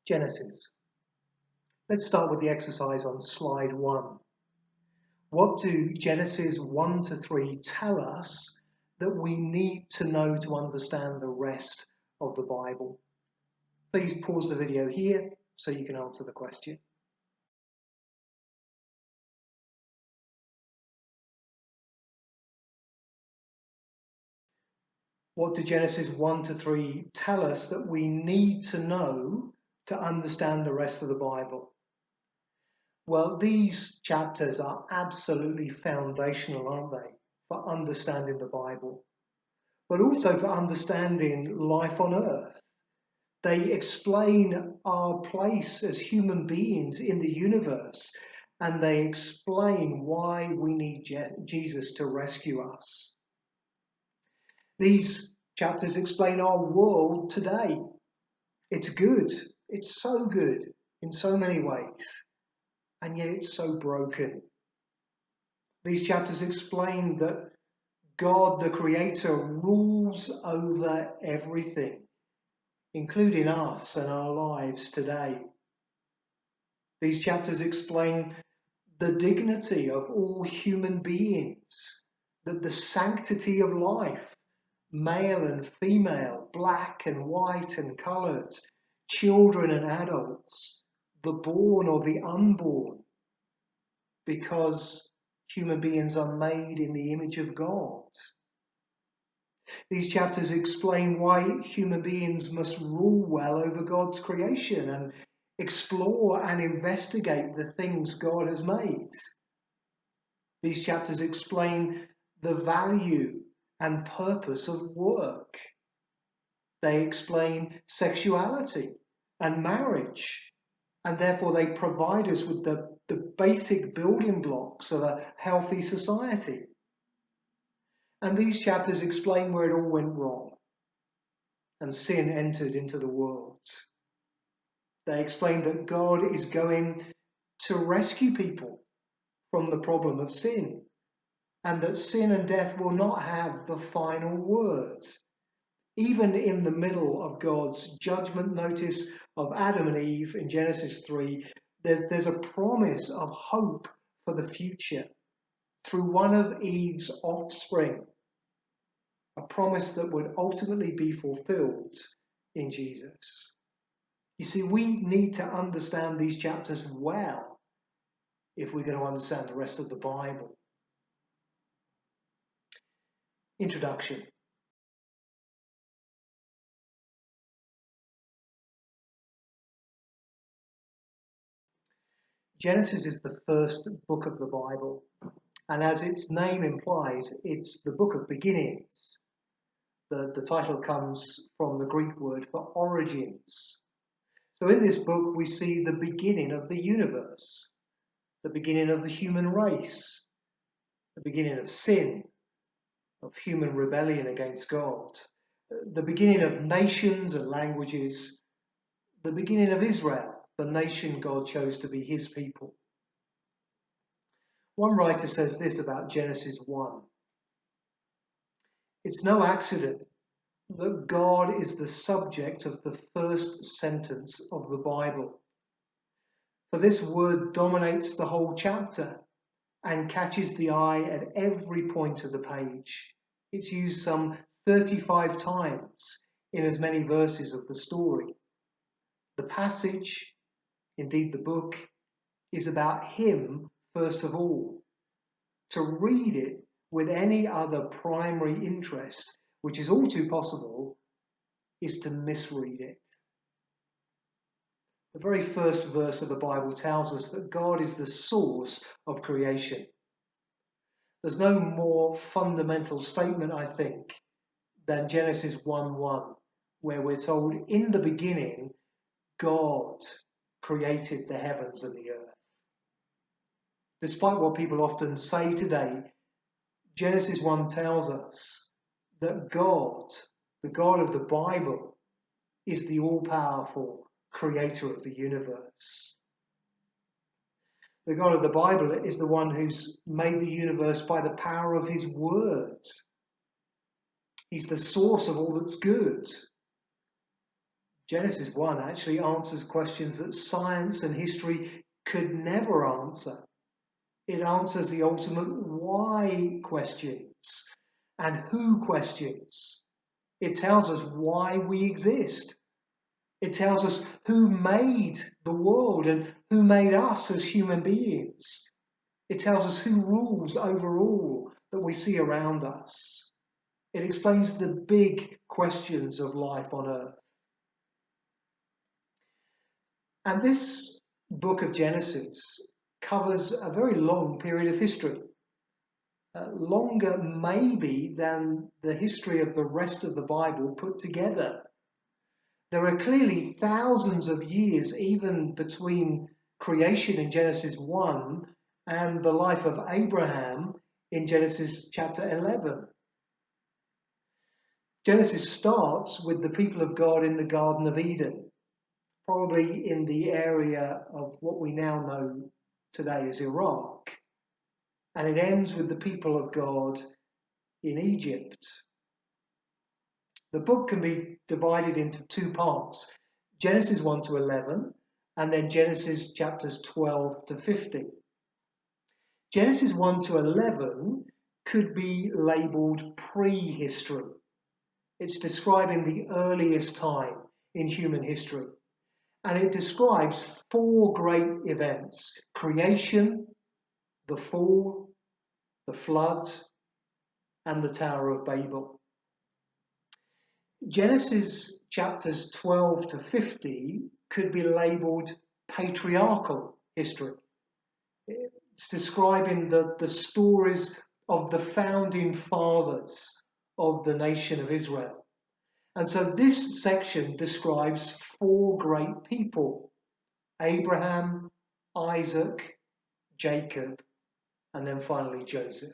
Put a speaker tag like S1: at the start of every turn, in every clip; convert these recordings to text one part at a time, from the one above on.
S1: Genesis. Let's start with the exercise on slide 1. What do Genesis 1 to 3 tell us that we need to know to understand the rest of the Bible? Please pause the video here so you can answer the question. What do Genesis 1 to 3 tell us that we need to know to understand the rest of the Bible? Well, these chapters are absolutely foundational, aren't they, for understanding the Bible, but also for understanding life on earth. They explain our place as human beings in the universe, and they explain why we need Jesus to rescue us. These chapters explain our world today. It's good. It's so good in so many ways, and yet it's so broken. These chapters explain that God, the Creator, rules over everything, including us and our lives today. These chapters explain the dignity of all human beings, that the sanctity of life, male and female, black and white and coloured, children and adults, the born or the unborn, because human beings are made in the image of God. These chapters explain why human beings must rule well over God's creation and explore and investigate the things God has made. These chapters explain the value and purpose of work. They explain sexuality and marriage, and therefore they provide us with the basic building blocks of a healthy society. And these chapters explain where it all went wrong and sin entered into the world. They explain that God is going to rescue people from the problem of sin, and that sin and death will not have the final word. Even in the middle of God's judgment notice of Adam and Eve in Genesis 3, there's a promise of hope for the future through one of Eve's offspring, a promise that would ultimately be fulfilled in Jesus. You see, we need to understand these chapters well if we're going to understand the rest of the Bible. Introduction. Genesis is the first book of the Bible, and as its name implies, it's the book of beginnings. The title comes from the Greek word for origins. So in this book we see the beginning of the universe, the beginning of the human race, the beginning of sin, of human rebellion against God, the beginning of nations and languages, the beginning of Israel, the nation God chose to be his people. One writer says this about Genesis 1. It's no accident that God is the subject of the first sentence of the Bible. For this word dominates the whole chapter and catches the eye at every point of the page. It's used some 35 times in as many verses of the story. The passage, indeed the book, is about him first of all. To read it with any other primary interest, which is all too possible, is to misread it. The very first verse of the Bible tells us that God is the source of creation. There's no more fundamental statement, I think, than Genesis 1:1, where we're told, in the beginning, God created the heavens and the earth. Despite what people often say today, Genesis 1 tells us that God, the God of the Bible, is the all-powerful creator of the universe. The God of the Bible is the one who's made the universe by the power of his word. He's the source of all that's good. Genesis 1 actually answers questions that science and history could never answer. It answers the ultimate why questions and who questions. It tells us why we exist. It tells us who made the world and who made us as human beings. It tells us who rules over all that we see around us. It explains the big questions of life on earth. And this book of Genesis covers a very long period of history. Longer maybe than the history of the rest of the Bible put together. There are clearly thousands of years even between creation in Genesis 1 and the life of Abraham in Genesis chapter 11. Genesis starts with the people of God in the Garden of Eden, probably in the area of what we now know today as Iraq. And it ends with the people of God in Egypt. The book can be divided into two parts, Genesis 1 to 11, and then Genesis chapters 12 to 50. Genesis 1 to 11 could be labelled prehistory. It's describing the earliest time in human history. And it describes four great events: creation, the fall, the flood, and the Tower of Babel. Genesis chapters 12 to 50 could be labelled patriarchal history. It's describing the stories of the founding fathers of the nation of Israel. And so this section describes four great people: Abraham, Isaac, Jacob, and then finally Joseph.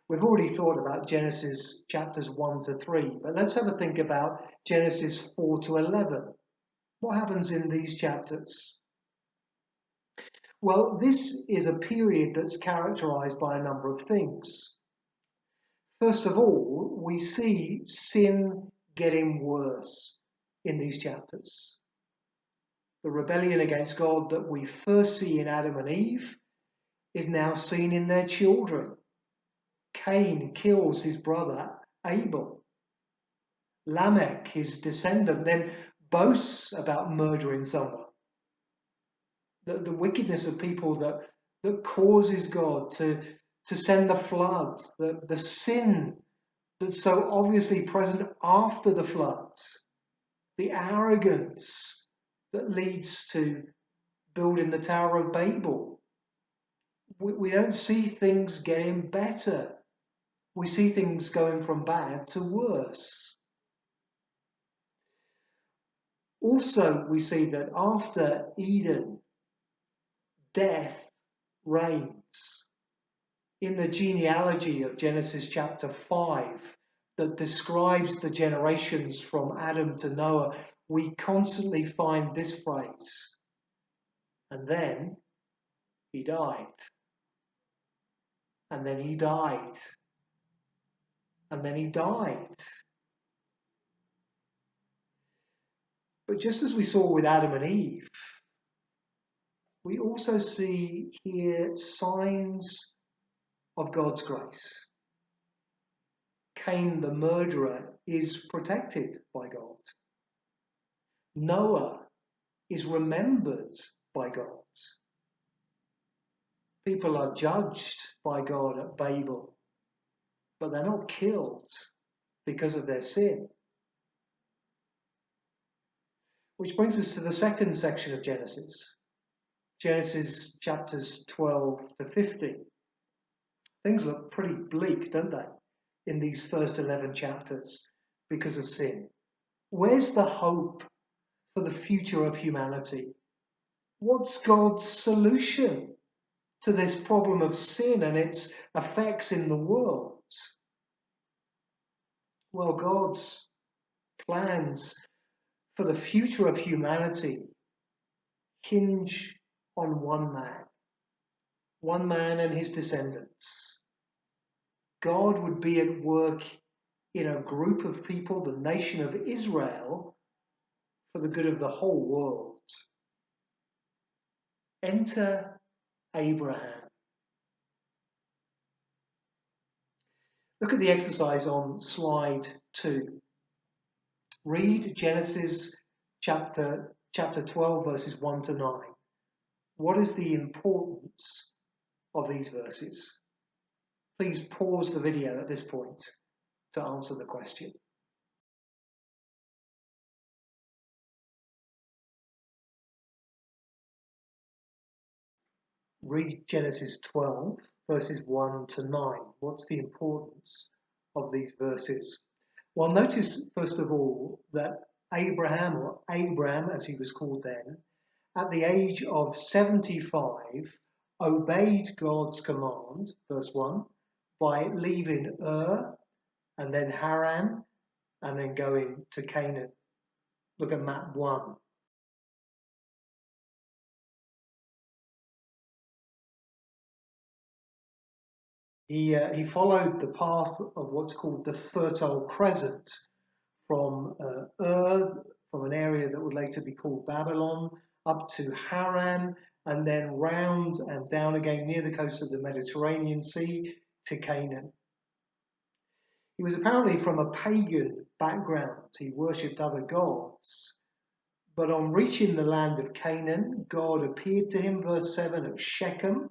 S1: We've already thought about Genesis chapters 1 to 3, but let's have a think about Genesis 4 to 11. What happens in these chapters? Well, this is a period that's characterized by a number of things. First of all, we see sin getting worse in these chapters. The rebellion against God that we first see in Adam and Eve is now seen in their children. Cain kills his brother Abel. Lamech, his descendant, then boasts about murdering someone. The wickedness of people that causes God to send the flood, the sin that's so obviously present after the flood, the arrogance that leads to building the Tower of Babel. We don't see things getting better. We see things going from bad to worse. Also, we see that after Eden, death reigns. In the genealogy of Genesis chapter 5 that describes the generations from Adam to Noah, we constantly find this phrase: and then he died. And then he died. And then he died. But just as we saw with Adam and Eve, we also see here signs of God's grace. Cain the murderer is protected by God. Noah is remembered by God. People are judged by God at Babel, but they're not killed because of their sin. Which brings us to the second section of Genesis. Genesis chapters 12 to 50. Things look pretty bleak, don't they, in these first 11 chapters because of sin. Where's the hope for the future of humanity? What's God's solution to this problem of sin and its effects in the world? Well, God's plans for the future of humanity hinge on one man and his descendants. God would be at work in a group of people, the nation of Israel, for the good of the whole world. Enter Abraham. Look at the exercise on slide 2. Read Genesis chapter 12, verses 1 to 9. What is the importance of these verses? Please pause the video at this point to answer the question. Read Genesis 12, verses 1 to 9. What's the importance of these verses? Well, notice first of all that Abraham, or Abram as he was called then, at the age of 75, obeyed God's command, verse 1, by leaving Ur and then Haran and then going to Canaan. Look at map 1. He followed the path of what's called the Fertile Crescent from Ur, from an area that would later be called Babylon, up to Haran, and then round and down again near the coast of the Mediterranean Sea to Canaan. He was apparently from a pagan background. He worshipped other gods. But on reaching the land of Canaan, God appeared to him, verse 7, at Shechem,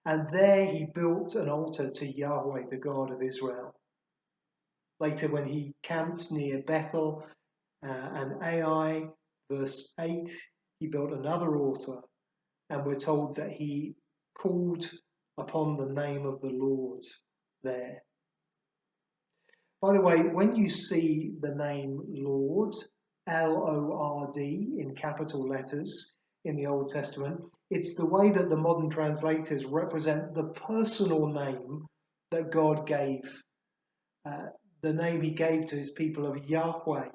S1: and there he built an altar to Yahweh, the God of Israel. Later, when he camped near Bethel and Ai, verse 8, he built another altar, and we're told that he called upon the name of the Lord there. By the way, when you see the name Lord, L-O-R-D, in capital letters in the Old Testament, it's the way that the modern translators represent the personal name that God gave, the name he gave to his people of Yahweh.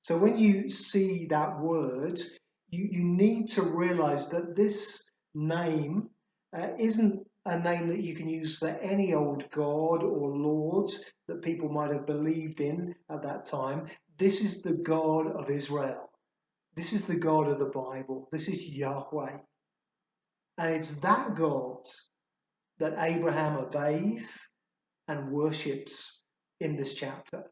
S1: So when you see that word, you need to realize that this name isn't a name that you can use for any old god or lord that people might have believed in at that time. This is the God of Israel. This is the God of the Bible. This is Yahweh. And it's that God that Abraham obeys and worships in this chapter.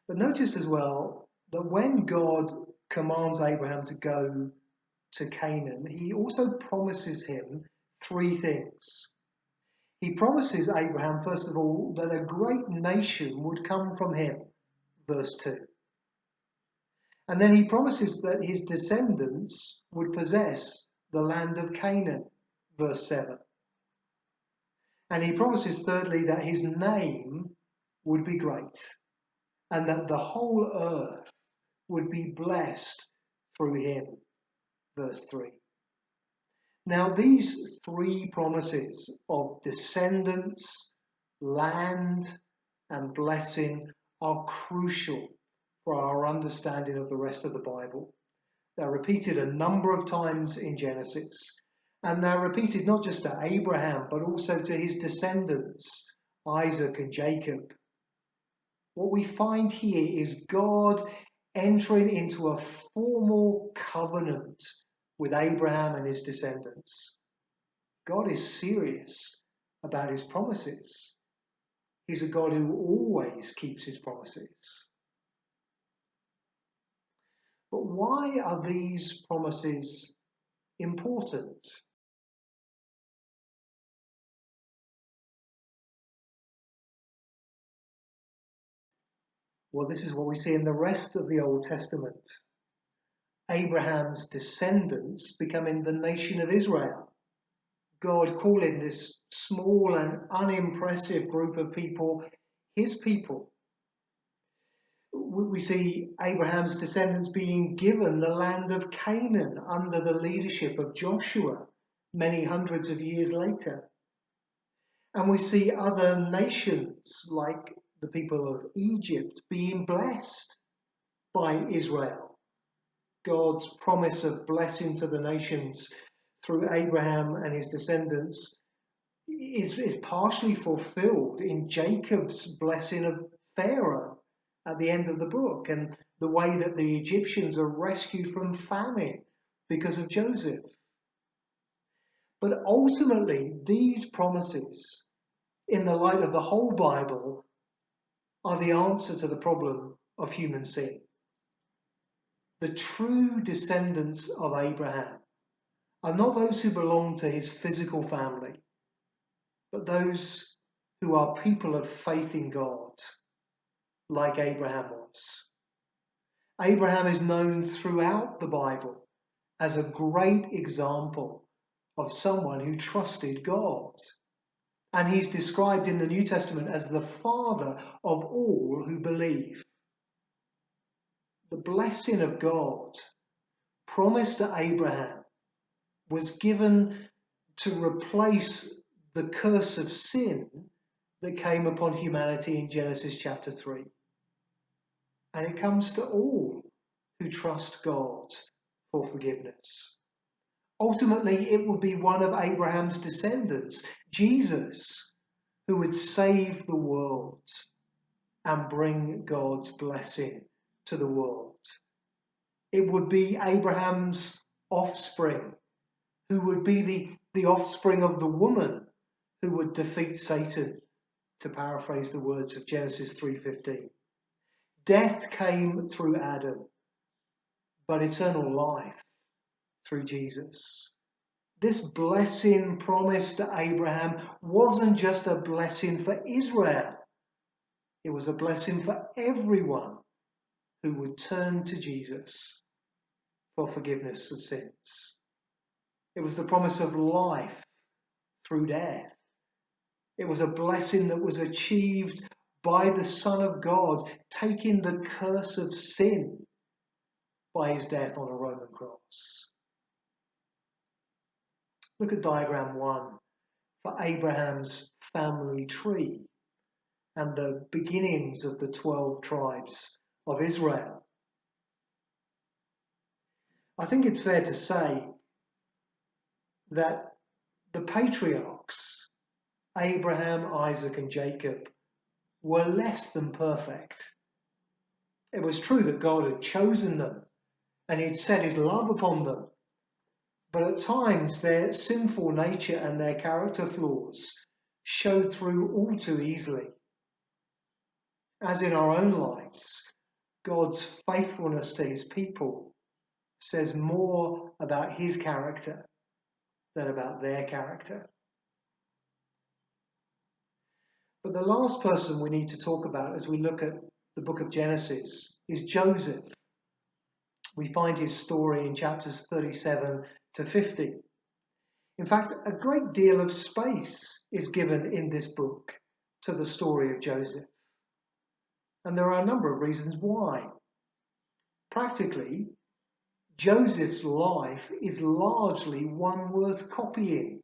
S1: But notice as well that when God commands Abraham to go to Canaan, he also promises him 3 things. He promises Abraham, first of all, that a great nation would come from him, verse 2. And then he promises that his descendants would possess the land of Canaan, verse 7. And he promises, thirdly, that his name would be great and that the whole earth would be blessed through him, verse 3. Now, these 3 promises of descendants, land, and blessing are crucial for our understanding of the rest of the Bible. They're repeated a number of times in Genesis, and they're repeated not just to Abraham, but also to his descendants, Isaac and Jacob. What we find here is God entering into a formal covenant with Abraham and his descendants. God is serious about his promises. He's a God who always keeps his promises. But why are these promises important? Well, this is what we see in the rest of the Old Testament. Abraham's descendants becoming the nation of Israel. God calling this small and unimpressive group of people his people. We see Abraham's descendants being given the land of Canaan under the leadership of Joshua many hundreds of years later. And we see other nations like the people of Egypt being blessed by Israel. God's promise of blessing to the nations through Abraham and his descendants is partially fulfilled in Jacob's blessing of Pharaoh at the end of the book, and the way that the Egyptians are rescued from famine because of Joseph. But ultimately, these promises, in the light of the whole Bible, are the answer to the problem of human sin. The true descendants of Abraham are not those who belong to his physical family, but those who are people of faith in God, like Abraham was. Abraham is known throughout the Bible as a great example of someone who trusted God. And he's described in the New Testament as the father of all who believe. The blessing of God promised to Abraham was given to replace the curse of sin that came upon humanity in Genesis chapter 3. And it comes to all who trust God for forgiveness. Ultimately, it would be one of Abraham's descendants, Jesus, who would save the world and bring God's blessing to the world. It would be Abraham's offspring, who would be the offspring of the woman who would defeat Satan, to paraphrase the words of Genesis 3:15. Death came through Adam, but eternal life through Jesus. This blessing promised to Abraham wasn't just a blessing for Israel. It was a blessing for everyone who would turn to Jesus for forgiveness of sins. It was the promise of life through death. It was a blessing that was achieved by the Son of God, taking the curse of sin by his death on a Roman cross. Look at diagram 1 for Abraham's family tree and the beginnings of the 12 tribes of Israel. I think it's fair to say that the patriarchs, Abraham, Isaac, and Jacob, were less than perfect. It was true that God had chosen them and he'd set his love upon them, but at times their sinful nature and their character flaws showed through all too easily. As in our own lives, God's faithfulness to his people says more about his character than about their character. But the last person we need to talk about as we look at the book of Genesis is Joseph. We find his story in chapters 37 to 50. In fact, a great deal of space is given in this book to the story of Joseph. And there are a number of reasons why. Practically, Joseph's life is largely one worth copying.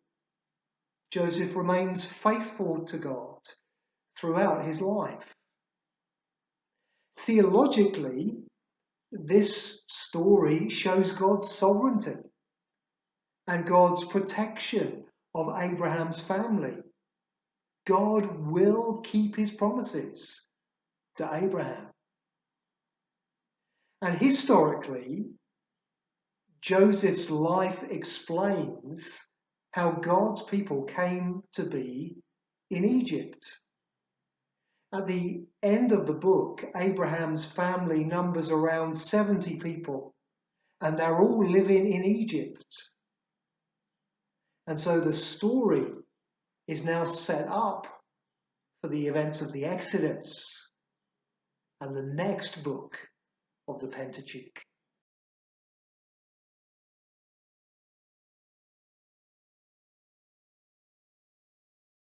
S1: Joseph remains faithful to God throughout his life. Theologically, this story shows God's sovereignty and God's protection of Abraham's family. God will keep his promises to Abraham. And historically, Joseph's life explains how God's people came to be in Egypt. At the end of the book, Abraham's family numbers around 70 people, and they're all living in Egypt. And so the story is now set up for the events of the Exodus and the next book of the Pentateuch.